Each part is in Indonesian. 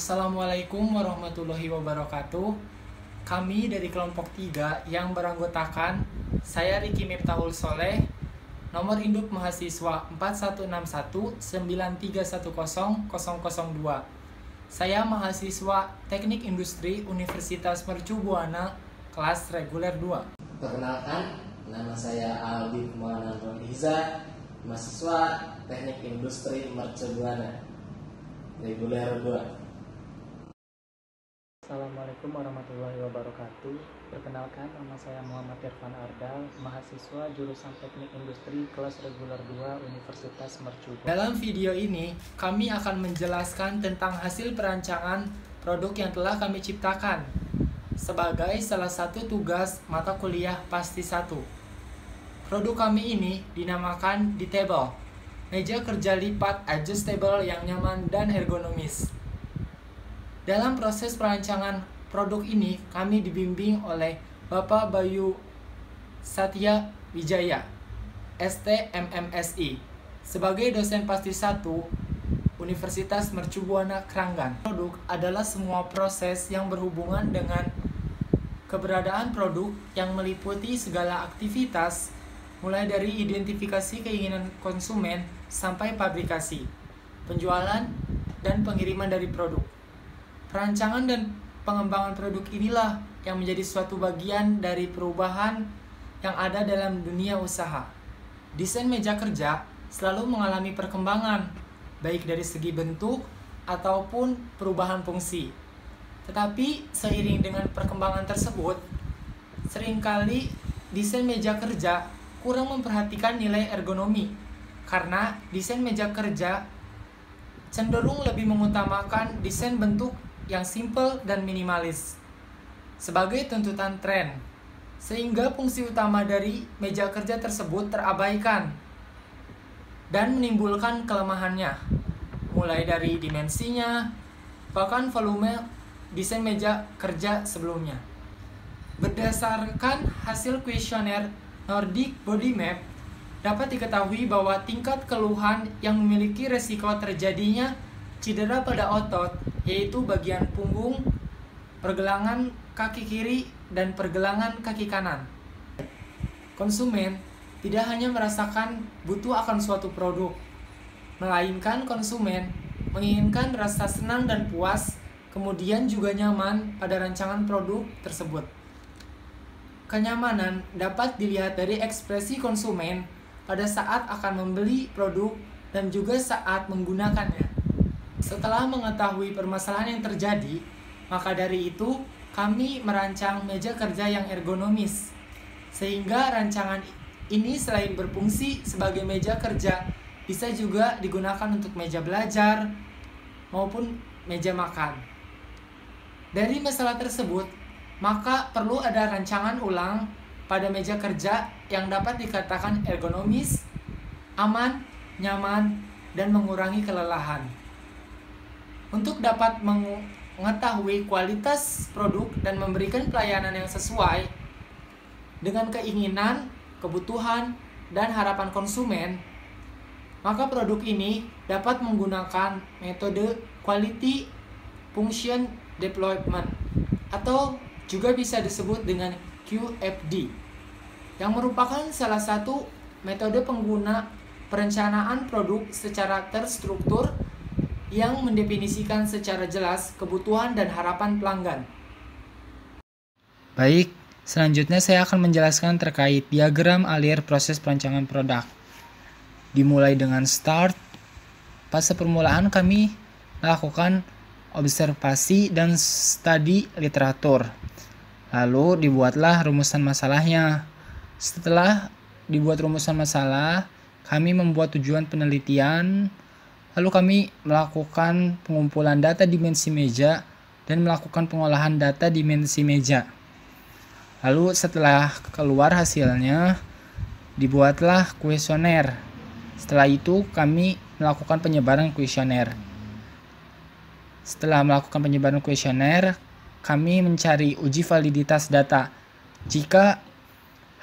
Assalamualaikum warahmatullahi wabarakatuh. Kami dari kelompok 3 yang beranggotakan saya Riki Miftahul Soleh, nomor induk mahasiswa 419193100002. Saya mahasiswa Teknik Industri Universitas Mercu Buana, kelas reguler 2. Perkenalkan, nama saya Albi Kumanan Riza, mahasiswa Teknik Industri Mercu Buana, reguler 2. Assalamualaikum warahmatullahi wabarakatuh. Perkenalkan, nama saya Muhammad Irfan Ardal, mahasiswa jurusan Teknik Industri kelas reguler 2 Universitas Mercu. Dalam video ini, kami akan menjelaskan tentang hasil perancangan produk yang telah kami ciptakan sebagai salah satu tugas mata kuliah Pasti 1. Produk kami ini dinamakan D-Table, meja kerja lipat adjustable yang nyaman dan ergonomis. Dalam proses perancangan produk ini, kami dibimbing oleh Bapak Bayu Satya Wijaya, ST MMSI, sebagai dosen Pasti 1 Universitas Mercu Buana Kranggan. Produk adalah semua proses yang berhubungan dengan keberadaan produk yang meliputi segala aktivitas, mulai dari identifikasi keinginan konsumen sampai pabrikasi, penjualan, dan pengiriman dari produk. Perancangan dan pengembangan produk inilah yang menjadi suatu bagian dari perubahan yang ada dalam dunia usaha. Desain meja kerja selalu mengalami perkembangan, baik dari segi bentuk ataupun perubahan fungsi. Tetapi seiring dengan perkembangan tersebut, seringkali desain meja kerja kurang memperhatikan nilai ergonomi, karena desain meja kerja cenderung lebih mengutamakan desain bentuk yang simple dan minimalis sebagai tuntutan tren, sehingga fungsi utama dari meja kerja tersebut terabaikan dan menimbulkan kelemahannya, mulai dari dimensinya, bahkan volume desain meja kerja sebelumnya. Berdasarkan hasil kuesioner Nordic Body Map, dapat diketahui bahwa tingkat keluhan yang memiliki resiko terjadinya cedera pada otot, yaitu bagian punggung, pergelangan kaki kiri, dan pergelangan kaki kanan. Konsumen tidak hanya merasakan butuh akan suatu produk, melainkan konsumen menginginkan rasa senang dan puas, kemudian juga nyaman pada rancangan produk tersebut. Kenyamanan dapat dilihat dari ekspresi konsumen pada saat akan membeli produk dan juga saat menggunakannya. Setelah mengetahui permasalahan yang terjadi, maka dari itu kami merancang meja kerja yang ergonomis, sehingga rancangan ini selain berfungsi sebagai meja kerja, bisa juga digunakan untuk meja belajar maupun meja makan. Dari masalah tersebut, maka perlu ada rancangan ulang pada meja kerja yang dapat dikatakan ergonomis, aman, nyaman, dan mengurangi kelelahan. Untuk dapat mengetahui kualitas produk dan memberikan pelayanan yang sesuai dengan keinginan, kebutuhan, dan harapan konsumen, maka produk ini dapat menggunakan metode Quality Function Deployment atau juga bisa disebut dengan QFD, yang merupakan salah satu metode pengguna perencanaan produk secara terstruktur yang mendefinisikan secara jelas kebutuhan dan harapan pelanggan. Baik, selanjutnya saya akan menjelaskan terkait diagram alir proses perancangan produk. Dimulai dengan start, fase permulaan kami lakukan observasi dan studi literatur. Lalu dibuatlah rumusan masalahnya. Setelah dibuat rumusan masalah, kami membuat tujuan penelitian. Lalu kami melakukan pengumpulan data dimensi meja dan melakukan pengolahan data dimensi meja. Lalu setelah keluar hasilnya, dibuatlah kuesioner. Setelah itu kami melakukan penyebaran kuesioner. Setelah melakukan penyebaran kuesioner, kami mencari uji validitas data. Jika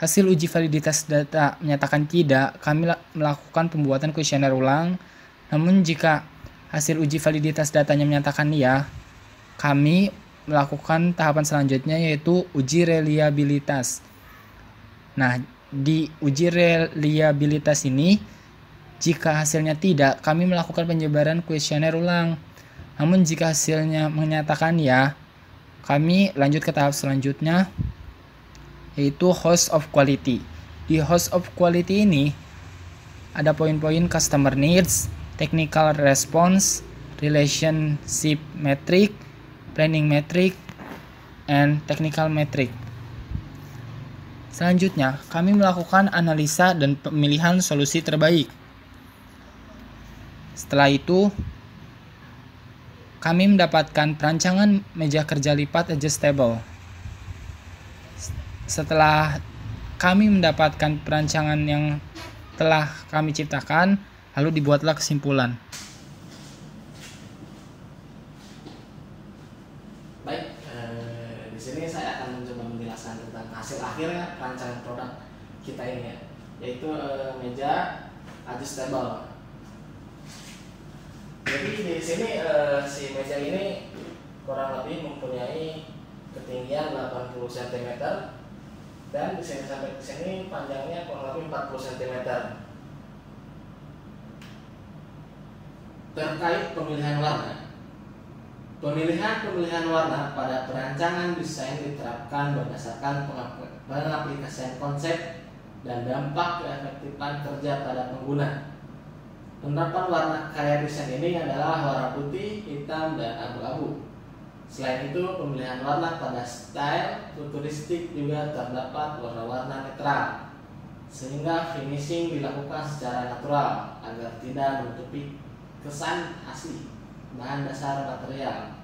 hasil uji validitas data menyatakan tidak, kami melakukan pembuatan kuesioner ulang. Namun jika hasil uji validitas datanya menyatakan iya, kami melakukan tahapan selanjutnya, yaitu uji reliabilitas. Nah, di uji reliabilitas ini, jika hasilnya tidak, kami melakukan penyebaran kuesioner ulang. Namun jika hasilnya menyatakan ya, kami lanjut ke tahap selanjutnya, yaitu host of quality. Di host of quality ini ada poin-poin customer needs, technical response, relationship metric, planning metric, and technical metric. Selanjutnya, kami melakukan analisa dan pemilihan solusi terbaik. Setelah itu, kami mendapatkan perancangan meja kerja lipat adjustable. Setelah kami mendapatkan perancangan yang telah kami ciptakan, lalu dibuatlah kesimpulan. Baik, di sini saya akan mencoba menjelaskan tentang hasil akhirnya rancangan produk kita ini ya, yaitu meja adjustable. Jadi di sini si meja ini kurang lebih mempunyai ketinggian 80 cm dan di sini sampai ke sini panjangnya kurang lebih 40 cm. Terkait pemilihan warna. Pemilihan warna pada perancangan desain diterapkan berdasarkan pengaplikasian konsep dan dampak keefektifan kerja pada pengguna. Penerapan warna karya desain ini adalah warna putih, hitam, dan abu-abu. Selain itu, pemilihan warna pada style futuristik juga terdapat warna-warna netral, sehingga finishing dilakukan secara natural agar tidak menutupi kesan asli bahan dasar material.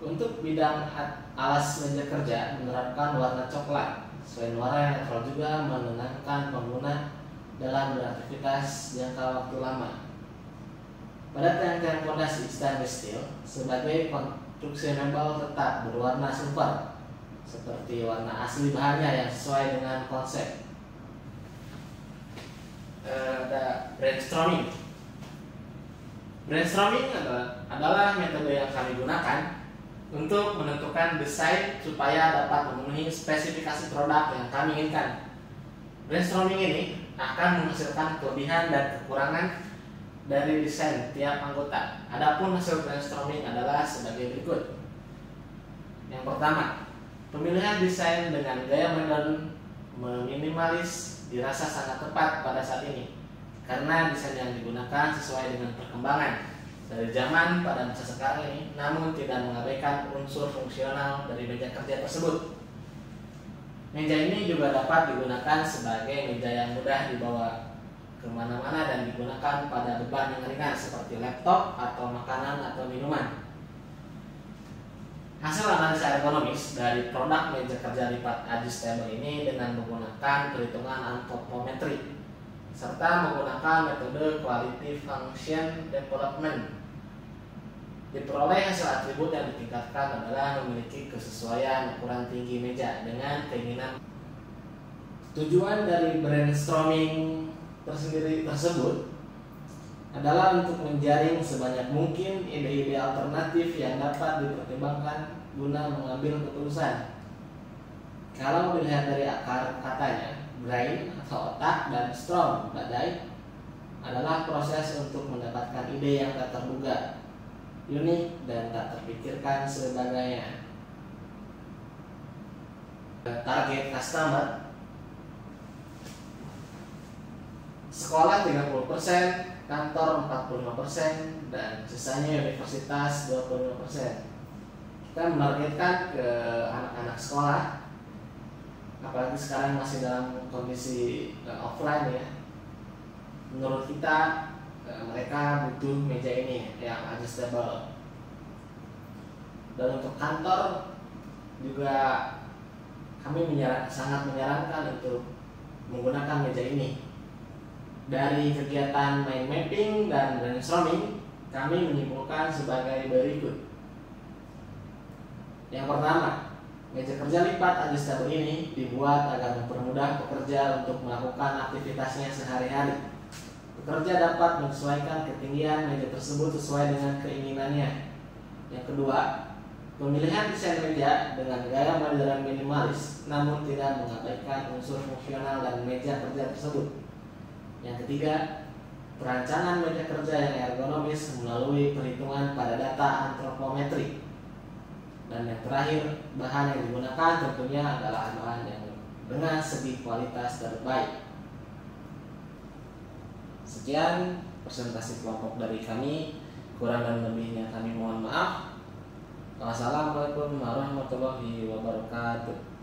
Untuk bidang alas meja kerja menerapkan warna coklat. Selain warna yang netral juga menenangkan pengguna dalam beraktivitas jangka waktu lama. Pada tiang-tiang fondasi stainless steel sebagai konstruksi mebel tetap berwarna silver seperti warna asli bahannya yang sesuai dengan konsep. Ada brainstorming. Brainstorming adalah metode yang kami gunakan untuk menentukan desain supaya dapat memenuhi spesifikasi produk yang kami inginkan. Brainstorming ini akan menghasilkan kelebihan dan kekurangan dari desain tiap anggota. Adapun hasil brainstorming adalah sebagai berikut. Yang pertama, pemilihan desain dengan gaya modern meminimalis dirasa sangat tepat pada saat ini karena desain yang digunakan sesuai dengan perkembangan dari zaman pada masa sekarang ini, namun tidak mengabaikan unsur fungsional dari meja kerja tersebut. Meja ini juga dapat digunakan sebagai meja yang mudah dibawa kemana-mana dan digunakan pada beban yang ringan seperti laptop atau makanan atau minuman. Hasil analisa ergonomis dari produk meja kerja lipat adjustable ini dengan menggunakan perhitungan antropometri serta menggunakan metode quality function development. Diperoleh hasil atribut yang ditingkatkan adalah memiliki kesesuaian ukuran tinggi meja dengan keinginan. Tujuan dari brainstorming tersebut adalah untuk menjaring sebanyak mungkin ide-ide alternatif yang dapat dipertimbangkan guna mengambil keputusan. Kalau dilihat dari akar katanya, brain atau otak, dan storm badai adalah proses untuk mendapatkan ide yang tak terduga, unik dan tak terpikirkan sebagainya. Target customer: sekolah 30%, kantor 45%, dan sisanya universitas 25%. Kita menargetkan ke anak-anak sekolah, apalagi sekarang masih dalam kondisi offline ya. Menurut kita mereka butuh meja ini yang adjustable. Dan untuk kantor juga kami sangat menyarankan untuk menggunakan meja ini. Dari kegiatan mind mapping dan brainstorming, kami menyimpulkan sebagai berikut. Yang pertama, meja kerja lipat adjustable ini dibuat agar mempermudah pekerja untuk melakukan aktivitasnya sehari-hari. Pekerja dapat menyesuaikan ketinggian meja tersebut sesuai dengan keinginannya. Yang kedua, Pemilihan desain meja dengan gaya modern minimalis namun tidak mengabaikan unsur fungsional dan meja kerja tersebut. Yang ketiga, perancangan meja kerja yang ergonomis melalui perhitungan pada data antropometri. Dan yang terakhir, bahan yang digunakan tentunya adalah bahan yang dengan segi kualitas terbaik. Sekian presentasi kelompok dari kami. Kurang dan lebihnya kami mohon maaf. Wassalamualaikum warahmatullahi wabarakatuh.